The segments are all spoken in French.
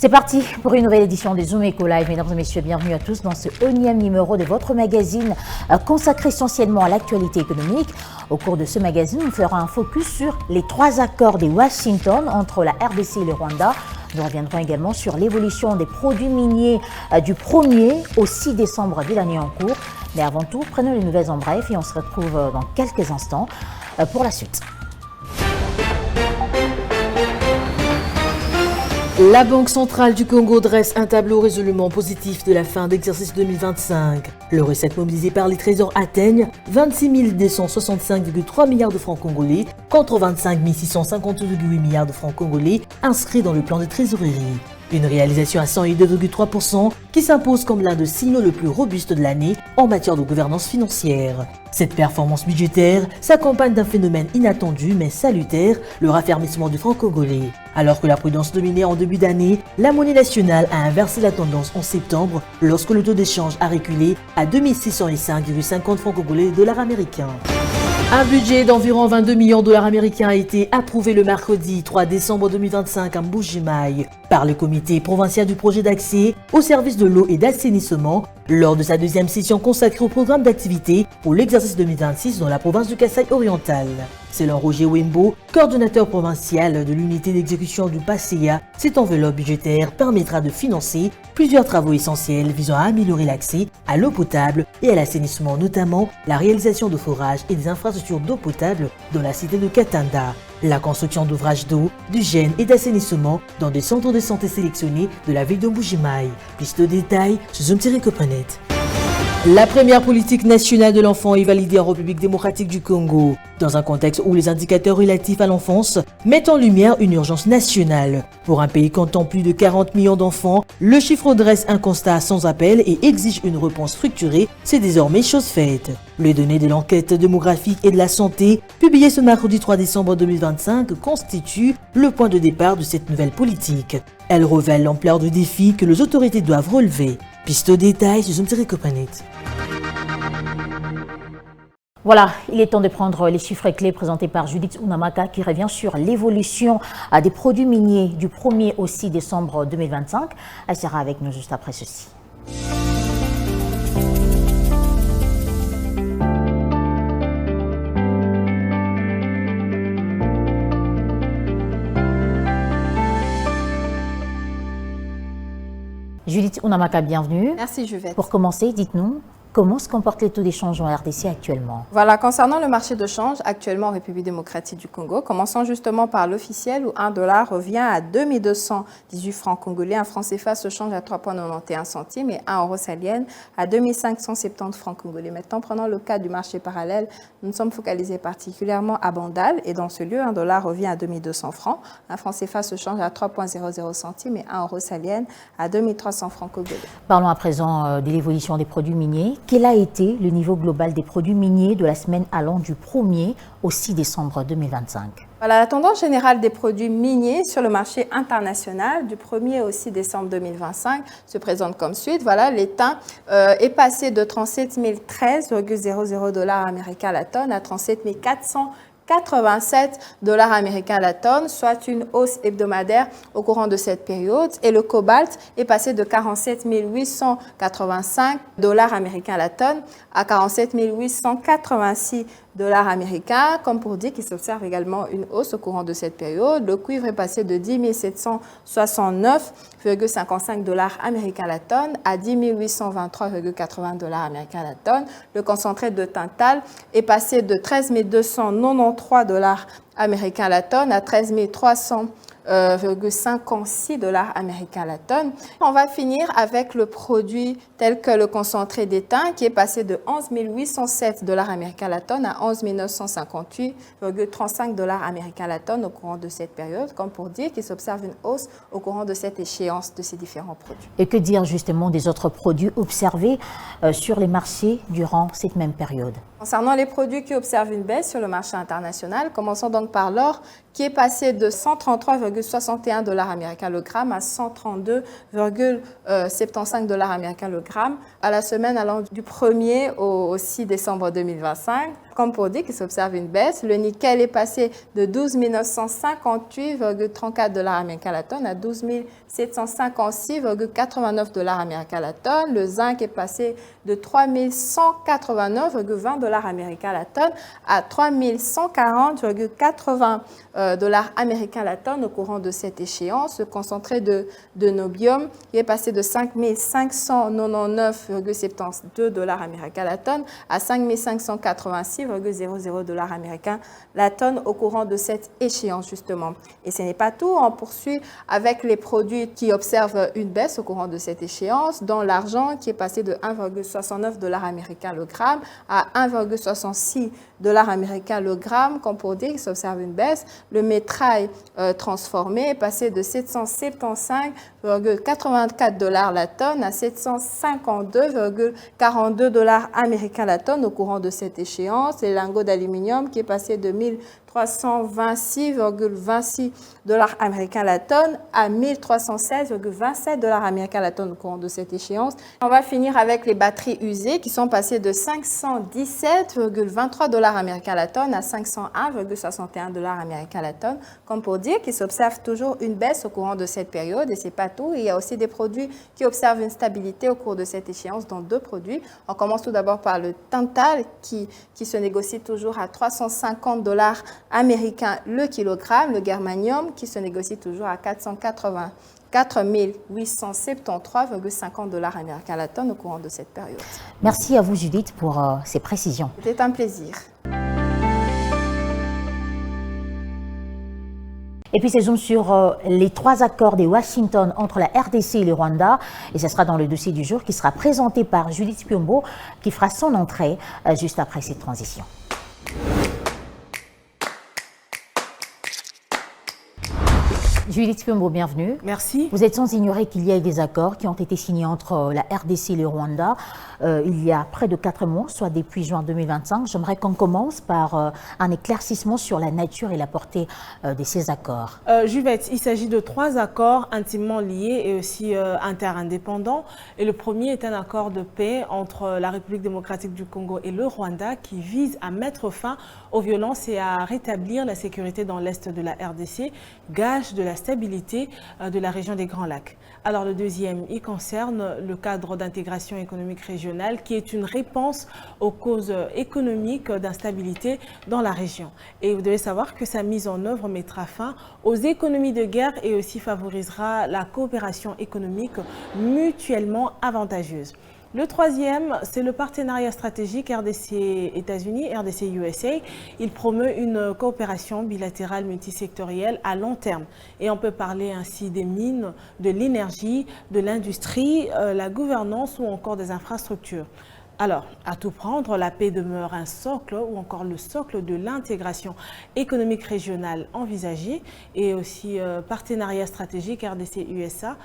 C'est parti pour une nouvelle édition des Zoom Eco Live. Mesdames et messieurs, bienvenue à tous dans ce 11e numéro de votre magazine consacré essentiellement à l'actualité économique. Au cours de ce magazine, on fera un focus sur les 3 accords de Washington entre la RDC et le Rwanda. Nous reviendrons également sur l'évolution des produits miniers du 1er au 6 décembre de l'année en cours. Mais avant tout, prenons les nouvelles en bref et on se retrouve dans quelques instants pour la suite. La Banque centrale du Congo dresse un tableau résolument positif de la fin d'exercice 2025. Les recettes mobilisées par les trésors atteignent 26 265,3 milliards de francs congolais contre 25 652,8 milliards de francs congolais inscrits dans le plan de trésorerie. Une réalisation à 102,3% qui s'impose comme l'un des signaux le plus robuste de l'année en matière de gouvernance financière. Cette performance budgétaire s'accompagne d'un phénomène inattendu mais salutaire, le raffermissement du franc congolais. Alors que la prudence dominait en début d'année, la monnaie nationale a inversé la tendance en septembre lorsque le taux d'échange a reculé à 2605,50 francs congolais de $. Un budget d'environ 22 millions de dollars américains a été approuvé le mercredi 3 décembre 2025 à Mbuji-Mayi par le comité provincial du projet d'accès aux services de l'eau et d'assainissement lors de sa deuxième session consacrée au programme d'activité pour l'exercice 2026 dans la province du Kasaï oriental. Selon Roger Wembo, coordonnateur provincial de l'unité d'exécution du PASEA, cette enveloppe budgétaire permettra de financer plusieurs travaux essentiels visant à améliorer l'accès à l'eau potable et à l'assainissement, notamment la réalisation de forages et des infrastructures d'eau potable dans la cité de Katanda, la construction d'ouvrages d'eau, d'hygiène et d'assainissement dans des centres de santé sélectionnés de la ville de Mbuji-Mayi. Plus de détails sur Zoom-Copanet. La première politique nationale de l'enfant est validée en République démocratique du Congo, dans un contexte où les indicateurs relatifs à l'enfance mettent en lumière une urgence nationale. Pour un pays comptant plus de 40 millions d'enfants, le chiffre dresse un constat sans appel et exige une réponse structurée, c'est désormais chose faite. Les données de l'enquête démographique et de la santé, publiées ce mercredi 3 décembre 2025, constituent le point de départ de cette nouvelle politique. Elle révèle l'ampleur du défi que les autorités doivent relever. Piste au détail sur Zoom-Copanet. Voilà, il est temps de prendre les chiffres clés présentés par Judith Unamaka qui revient sur l'évolution des produits miniers du 1er au 6 décembre 2025. Elle sera avec nous juste après ceci. Judith Unamaka, bienvenue. Merci Juvette. Pour commencer, dites-nous, comment se comportent les taux d'échange en RDC actuellement? Voilà, concernant le marché de change actuellement en République démocratique du Congo, commençons justement par l'officiel où 1 dollar revient à 2218 francs congolais, un franc CFA se change à 3,91 centimes et 1 euro salienne à 2570 francs congolais. Maintenant, prenons le cas du marché parallèle, nous sommes focalisés particulièrement à Bandal et dans ce lieu, 1 dollar revient à 2200 francs, un franc CFA se change à 3,00 centimes et 1 euro salienne à 2300 francs congolais. Parlons à présent de l'évolution des produits miniers. Quel a été le niveau global des produits miniers de la semaine allant du 1er au 6 décembre 2025? Voilà, la tendance générale des produits miniers sur le marché international du 1er au 6 décembre 2025 se présente comme suit. Voilà, l'étain est passé de 37 013,00 dollars américains la tonne à 37 487 dollars américains la tonne, soit une hausse hebdomadaire au courant de cette période. Et le cobalt est passé de 47 885 dollars américains la tonne à 47 886 dollars américains, comme pour dire qu'il s'observe également une hausse au courant de cette période. Le cuivre est passé de 10 769,55 dollars américains la tonne à 10 823,80 dollars américains la tonne. Le concentré de Tintal est passé de 13 293 dollars américains la tonne à 13 300,56 dollars américains la tonne. On va finir avec le produit tel que le concentré d'étain qui est passé de 11 807 dollars américains la tonne à 11 958,35 dollars américains la tonne au courant de cette période, comme pour dire qu'il s'observe une hausse au courant de cette échéance de ces différents produits. Et que dire justement des autres produits observés sur les marchés durant cette même période? Concernant les produits qui observent une baisse sur le marché international, commençons donc par l'or qui est passé de 133,61 dollars américains le gramme à 132,75 dollars américains le gramme à la semaine allant du 1er au au 6 décembre 2025. Comme pour dire qu'il s'observe une baisse, le nickel est passé de 12 958,34 $ américains la tonne à 12 756,89 $ américains la tonne. Le zinc est passé de 3 189,20 $ américains la tonne à 3 140,80 $ américains la tonne au courant de cette échéance. Le concentré de nobium est passé de 5 599,72 $ américains la tonne à 5 586,00 $ américains la tonne au courant de cette échéance justement. Et ce n'est pas tout, on poursuit avec les produits qui observent une baisse au courant de cette échéance, dont l'argent qui est passé de 1,69 $ américain le gramme à 1,66 $ américain le gramme, comme pour dire qu'il s'observe une baisse. Le métrail transformé est passé de 775,84 $ la tonne à 752,42 $ américains la tonne au courant de cette échéance. Les lingots d'aluminium qui est passé de 1326,26 $ américains la tonne à 1316,27 $ américains la tonne au courant de cette échéance. On va finir avec les batteries usées qui sont passées de 517,23 $ américains la tonne à 501,61 $ américains la tonne, comme pour dire qu'il s'observe toujours une baisse au courant de cette période. Et c'est pas tout, il y a aussi des produits qui observent une stabilité au cours de cette échéance, dont deux produits. On commence tout d'abord par le tantal qui se négocie toujours à 350 $ américains le kilogramme, le germanium qui se négocie toujours à 484 873,50 $ américains la tonne au courant de cette période. Merci à vous Judith pour ces précisions. C'était un plaisir. Et puis c'est zoom sur les 3 accords de Washington entre la RDC et le Rwanda. Et ce sera dans le dossier du jour qui sera présenté par Judith Piombo qui fera son entrée juste après cette transition. Judith Piombo, bienvenue. Merci. Vous êtes sans ignorer qu'il y a des accords qui ont été signés entre la RDC et le Rwanda il y a près de 4 mois, soit depuis juin 2025. J'aimerais qu'on commence par un éclaircissement sur la nature et la portée de ces accords. Juvette, il s'agit de 3 accords intimement liés et aussi interindépendants. Et le premier est un accord de paix entre la République démocratique du Congo et le Rwanda qui vise à mettre fin aux violences et à rétablir la sécurité dans l'est de la RDC, gage de la stabilité de la région des Grands Lacs. Alors le deuxième, il concerne le cadre d'intégration économique régionale qui est une réponse aux causes économiques d'instabilité dans la région. Et vous devez savoir que sa mise en œuvre mettra fin aux économies de guerre et aussi favorisera la coopération économique mutuellement avantageuse. Le troisième, c'est le partenariat stratégique RDC-États-Unis, RDC-USA. Il promeut une coopération bilatérale multisectorielle à long terme. Et on peut parler ainsi des mines, de l'énergie, de l'industrie, la gouvernance ou encore des infrastructures. Alors, à tout prendre, la paix demeure un socle ou encore le socle de l'intégration économique régionale envisagée et aussi partenariat stratégique RDC-USA,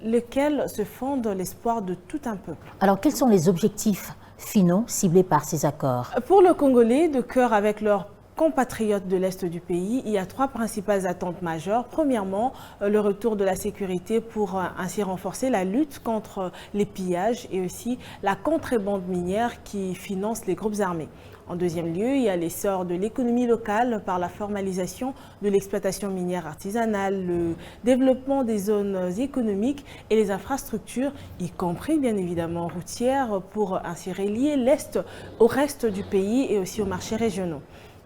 lequel se fonde l'espoir de tout un peuple. Alors, quels sont les objectifs finaux ciblés par ces accords? Pour le Congolais, de cœur avec leurs compatriotes de l'Est du pays, il y a 3 principales attentes majeures. Premièrement, le retour de la sécurité pour ainsi renforcer la lutte contre les pillages et aussi la contrebande minière qui finance les groupes armés. En deuxième lieu, il y a l'essor de l'économie locale par la formalisation de l'exploitation minière artisanale, le développement des zones économiques et les infrastructures, y compris bien évidemment routières, pour ainsi relier l'Est au reste du pays et aussi aux marchés régionaux.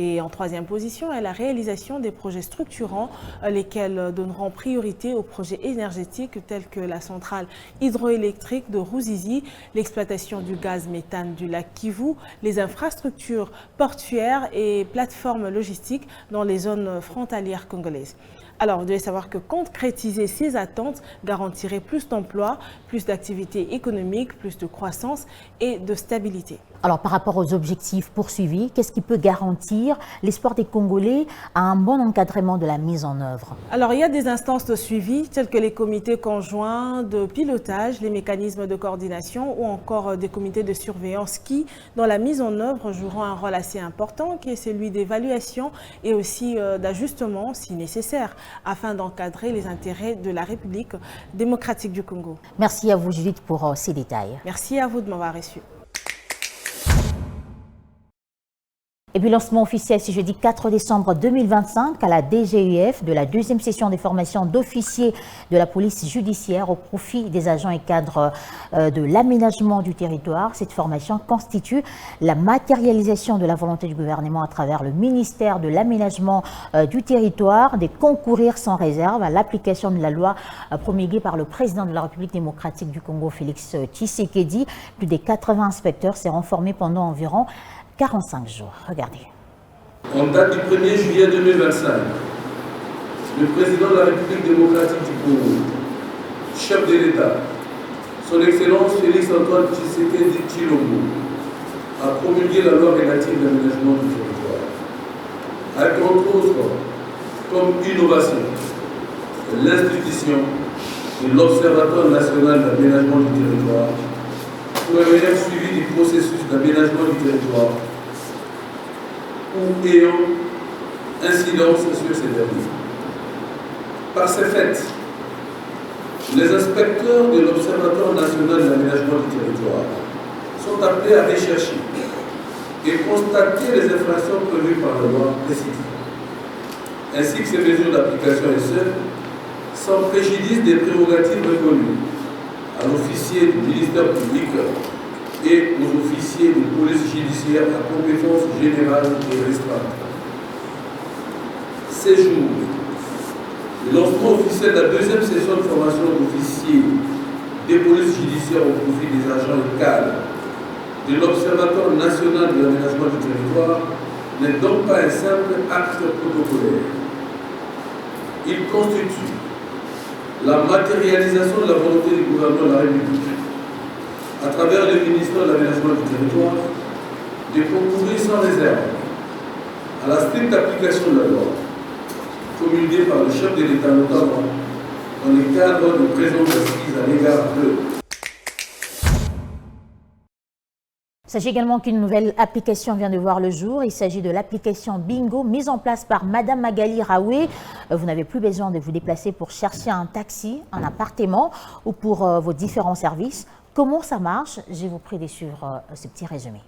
Et en troisième position est la réalisation des projets structurants, lesquels donneront priorité aux projets énergétiques tels que la centrale hydroélectrique de Ruzizi, l'exploitation du gaz méthane du lac Kivu, les infrastructures portuaires et plateformes logistiques dans les zones frontalières congolaises. Alors, vous devez savoir que concrétiser ces attentes garantirait plus d'emplois, plus d'activités économiques, plus de croissance et de stabilité. Alors, par rapport aux objectifs poursuivis, qu'est-ce qui peut garantir l'espoir des Congolais à un bon encadrement de la mise en œuvre? Alors, il y a des instances de suivi, telles que les comités conjoints de pilotage, les mécanismes de coordination ou encore des comités de surveillance qui, dans la mise en œuvre, joueront un rôle assez important, qui est celui d'évaluation et aussi d'ajustement, si nécessaire, afin d'encadrer les intérêts de la République démocratique du Congo. Merci à vous, Judith, pour ces détails. Merci à vous de m'avoir reçu. Et puis lancement officiel ce jeudi 4 décembre 2025 à la DGUF de la deuxième session des formations d'officiers de la police judiciaire au profit des agents et cadres de l'aménagement du territoire. Cette formation constitue la matérialisation de la volonté du gouvernement à travers le ministère de l'aménagement du territoire de concourir sans réserve à l'application de la loi promulguée par le président de la République démocratique du Congo, Félix Tshisekedi. Plus de 80 inspecteurs seront formés pendant environ 45 jours. Regardez. En date du 1er juillet 2025, le président de la République démocratique du Congo, chef de l'État, son Excellence Félix-Antoine Tshisekedi Tshilombo, a promulgué la loi relative à l'aménagement du territoire, avec entre autres comme innovation l'institution de l'Observatoire national d'aménagement du territoire pour un meilleur suivi du processus d'aménagement du territoire ou ayant incidence sur ces derniers. Par ces faits, les inspecteurs de l'Observatoire national d'aménagement du territoire sont appelés à rechercher et constater les infractions prévues par la loi précitée, ainsi que ces mesures d'application et seules, sans préjudice des prérogatives reconnues à l'officier du ministère public et aux officiers de police judiciaire à compétence générale et restreinte. Ces jours, le lancement officiel de la deuxième session de formation d'officiers des polices judiciaires au profit des agents et cadres de l'Observatoire national de l'aménagement du territoire n'est donc pas un simple acte protocolaire. Il constitue la matérialisation de la volonté du gouvernement de la République, à travers le ministère de l'aménagement du territoire, de concourir sans réserve à la stricte application de la loi, promulguée par le chef de l'État notamment, dans le cadre de présentes assises à l'égard de. Il s'agit également qu'une nouvelle application vient de voir le jour. Il s'agit de l'application Bingo mise en place par Madame Magali Raoué. Vous n'avez plus besoin de vous déplacer pour chercher un taxi, un appartement ou pour vos différents services. Comment ça marche? Je vous prie de suivre ce petit résumé.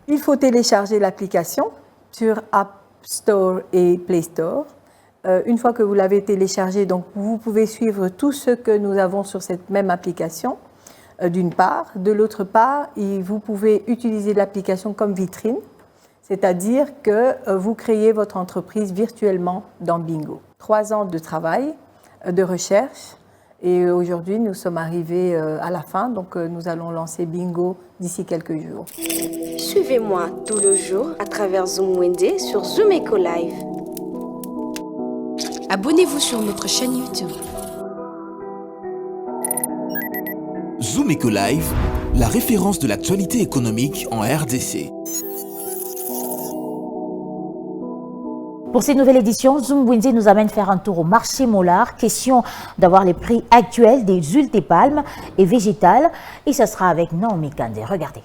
Il faut télécharger l'application sur App Store et Play Store. Une fois que vous l'avez téléchargée, donc vous pouvez suivre tout ce que nous avons sur cette même application. D'une part. De l'autre part, vous pouvez utiliser l'application comme vitrine, c'est-à-dire que vous créez votre entreprise virtuellement dans Bingo. 3 ans de travail, de recherche, et aujourd'hui nous sommes arrivés à la fin, donc nous allons lancer Bingo d'ici quelques jours. Suivez-moi tout le jour à travers Zoom Wednesday sur Zoom Eco Live. Abonnez-vous sur notre chaîne YouTube. Zoom Eco Live, la référence de l'actualité économique en RDC. Pour cette nouvelle édition, Zoom Wednesday nous amène faire un tour au marché Mollard. Question d'avoir les prix actuels des huiles de palme et végétales. Et ça sera avec Naomi Kandé. Regardez.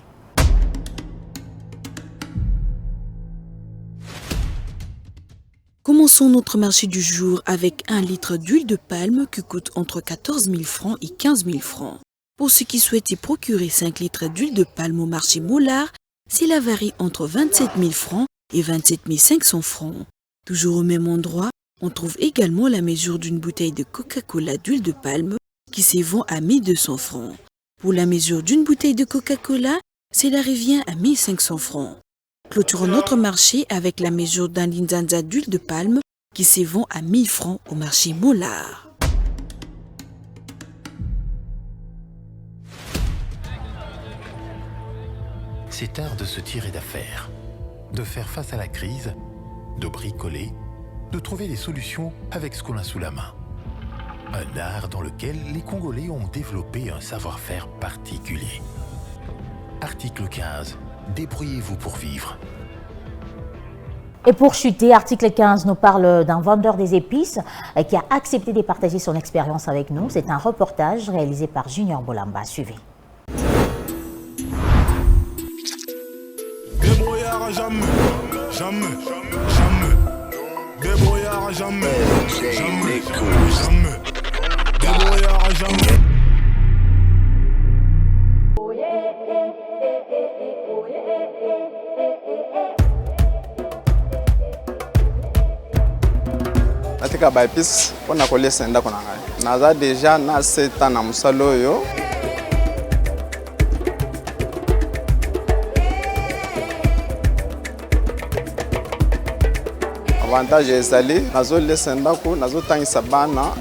Commençons notre marché du jour avec 1 litre d'huile de palme qui coûte entre 14 000 francs et 15 000 francs. Pour ceux qui souhaitent y procurer 5 litres d'huile de palme au marché Mollard, cela varie entre 27 000 francs et 27 500 francs. Toujours au même endroit, on trouve également la mesure d'une bouteille de Coca-Cola d'huile de palme qui se vend à 1 200 francs. Pour la mesure d'une bouteille de Coca-Cola, cela revient à 1 500 francs. Clôturons notre marché avec la mesure d'un linzanza d'huile de palme qui se vend à 1 000 francs au marché Mollard. C'est art de se tirer d'affaire, de faire face à la crise, de bricoler, de trouver des solutions avec ce qu'on a sous la main. Un art dans lequel les Congolais ont développé un savoir-faire particulier. Article 15. Débrouillez-vous pour vivre. Et pour chuter, article 15 nous parle d'un vendeur des épices qui a accepté de partager son expérience avec nous. C'est un reportage réalisé par Junior Bolamba. Suivez. Débrouillard jamais, jamais, jamais. Débrouillard jamais, jamais, jamais. Débrouillard jamais. ka ba épice pona ko lesa ndako na ngai. Naza déjà na 7 ans na musalo yo. Avantage ezali nazo lesa ndako nazo tangisa bana.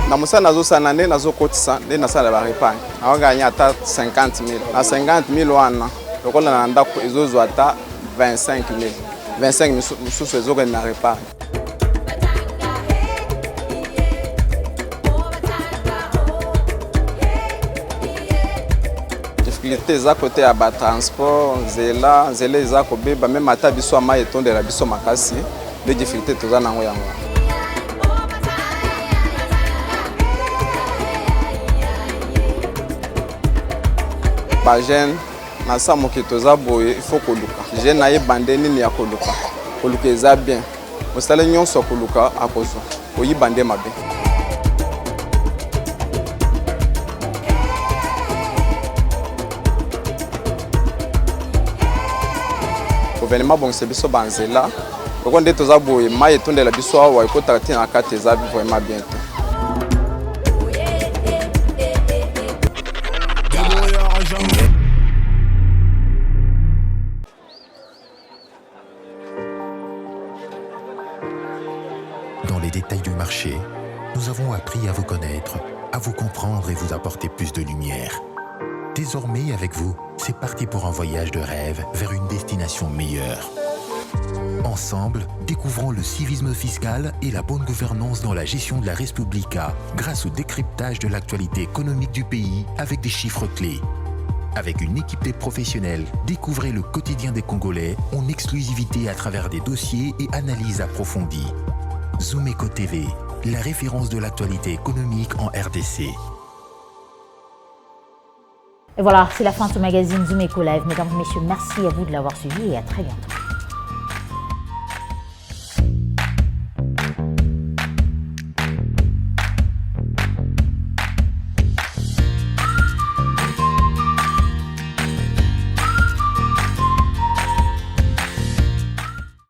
Na musa nazo sanane nazo kotisa nde nasala ba repagne. Awa gagner ata 50,000. Na 50,000 wana lokola na ndako ezozwa ata 25,000. 25,000 mususu ezoka na repagne. Difficulté eza côté ya ba transport, nzela eza kobeba même ata biso ama etondela biso makasi. Les difficultés toza nango yango. Ba jeune na sa moki toza boye il faut koluka. Jeune na ye bande nini ya koluka. Koluka eza bien. Mosala nyonso koluka akozwa. Oyi bande mabe. Gouvernement bon c'est biso banzela. Ko nde toza boye mai etondela biso awa ekota tina kati eza vraiment bien. Dans les détails du marché, nous avons appris à vous connaître, à vous comprendre et vous apporter plus de lumière. Désormais, avec vous, c'est parti pour un voyage de rêve vers une destination meilleure. Ensemble, découvrons le civisme fiscal et la bonne gouvernance dans la gestion de la Res Publica grâce au décryptage de l'actualité économique du pays avec des chiffres clés. Avec une équipe professionnelle, découvrez le quotidien des Congolais en exclusivité à travers des dossiers et analyses approfondies. Zoomeco TV, la référence de l'actualité économique en RDC. Et voilà, c'est la fin de ce magazine Zoomeco Live. Mesdames et messieurs, merci à vous de l'avoir suivi et à très bientôt.